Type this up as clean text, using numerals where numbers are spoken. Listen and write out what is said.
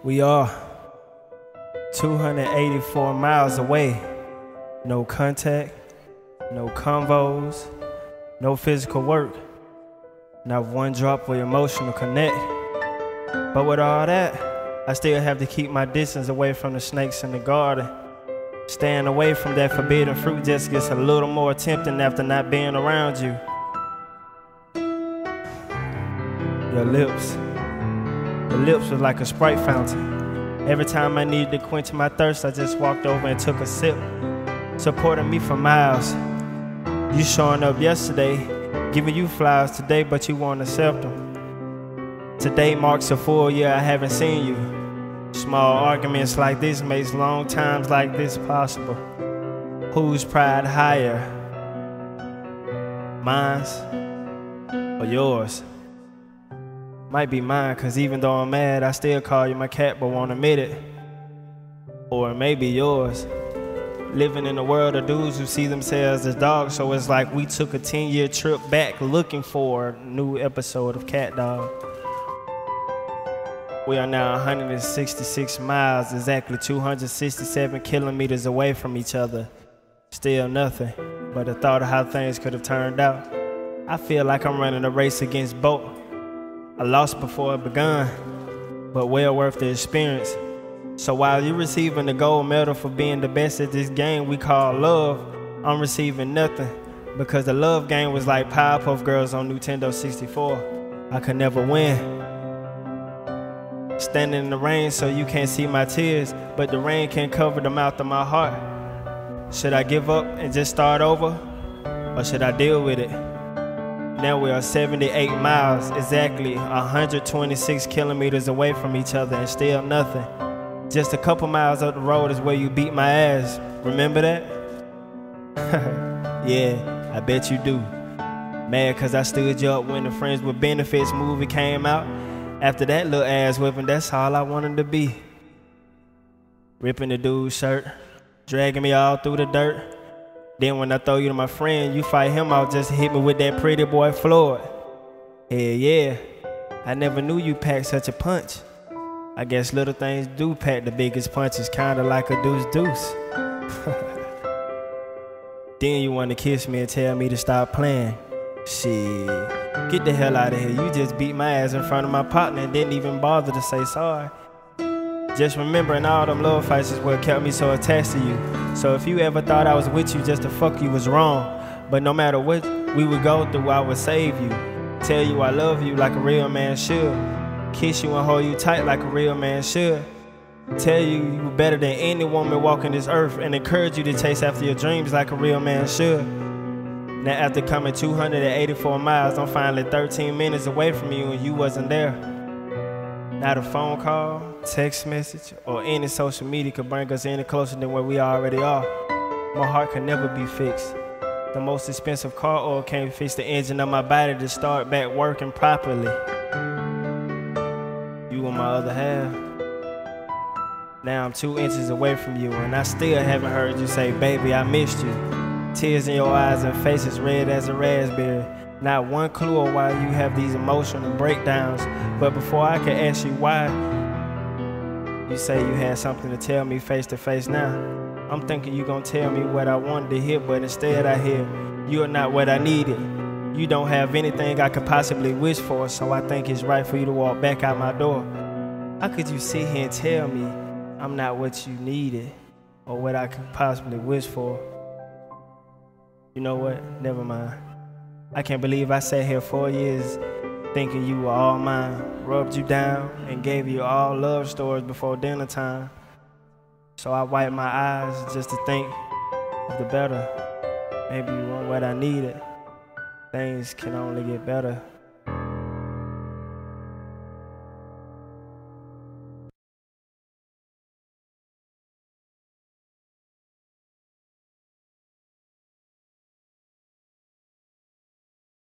We are 284 miles away. No contact, no convos, no physical work, not one drop of emotional connect. But with all that, I still have to keep my distance away from the snakes in the garden. Staying away from that forbidden fruit just gets a little more tempting after not being around you. Your lips was like a Sprite fountain. Every time I needed to quench my thirst, I just walked over and took a sip, supporting me for miles. You showing up yesterday, giving you flowers today, but you won't accept them. Today marks a full year I haven't seen you. Small arguments like this makes long times like this possible. Whose pride higher? Mine's or yours? Might be mine, cause even though I'm mad, I still call you my cat but won't admit it. Or it may be yours. Living in a world of dudes who see themselves as dogs, so it's like we took a 10-year trip back looking for a new episode of Cat Dog. We are now 166 miles, exactly 267 kilometers away from each other. Still nothing, but the thought of how things could have turned out. I feel like I'm running a race against both. I lost before it begun, but well worth the experience. So while you're receiving the gold medal for being the best at this game we call love, I'm receiving nothing, because the love game was like Powerpuff Girls on Nintendo 64. I could never win. Standing in the rain so you can't see my tears, but the rain can't cover the mouth of my heart. Should I give up and just start over, or should I deal with it? Now we are 78 miles, exactly 126 kilometers away from each other, and still nothing. Just a couple miles up the road is where you beat my ass. Remember that? Yeah, I bet you do. Mad cause I stood you up when the Friends with Benefits movie came out. After that little ass whipping, that's all I wanted to be. Ripping the dude's shirt, dragging me all through the dirt. Then when I throw you to my friend, you fight him out just to hit me with that pretty boy Floyd. Hell yeah, I never knew you packed such a punch. I guess little things do pack the biggest punches, kinda like a deuce. Then you wanna kiss me and tell me to stop playing. Shit, get the hell out of here. You just beat my ass in front of my partner and didn't even bother to say sorry. Just remembering all them love fights is what kept me so attached to you. So if you ever thought I was with you just to fuck you was wrong. But no matter what we would go through, I would save you. Tell you I love you like a real man should. Kiss you and hold you tight like a real man should. Tell you you were better than any woman walking this earth, and encourage you to chase after your dreams like a real man should. Now after coming 284 miles, I'm finally 13 minutes away from you and you wasn't there. Not a phone call, text message, or any social media could bring us any closer than where we already are. My heart can never be fixed. The most expensive car oil can't fix the engine of my body to start back working properly. You on my other half. Now I'm 2 inches away from you and I still haven't heard you say, baby, I missed you. Tears in your eyes and faces red as a raspberry. Not one clue of why you have these emotional breakdowns. But before I can ask you why, you say you had something to tell me face to face now. I'm thinking you gonna tell me what I wanted to hear, but instead I hear, you're not what I needed. You don't have anything I could possibly wish for, so I think it's right for you to walk back out my door. How could you sit here and tell me I'm not what you needed, or what I could possibly wish for? You know what? Never mind. I can't believe I sat here 4 years thinking you were all mine, rubbed you down, and gave you all love stories before dinner time. So I wiped my eyes just to think of the better. Maybe you weren't what I needed. Things can only get better.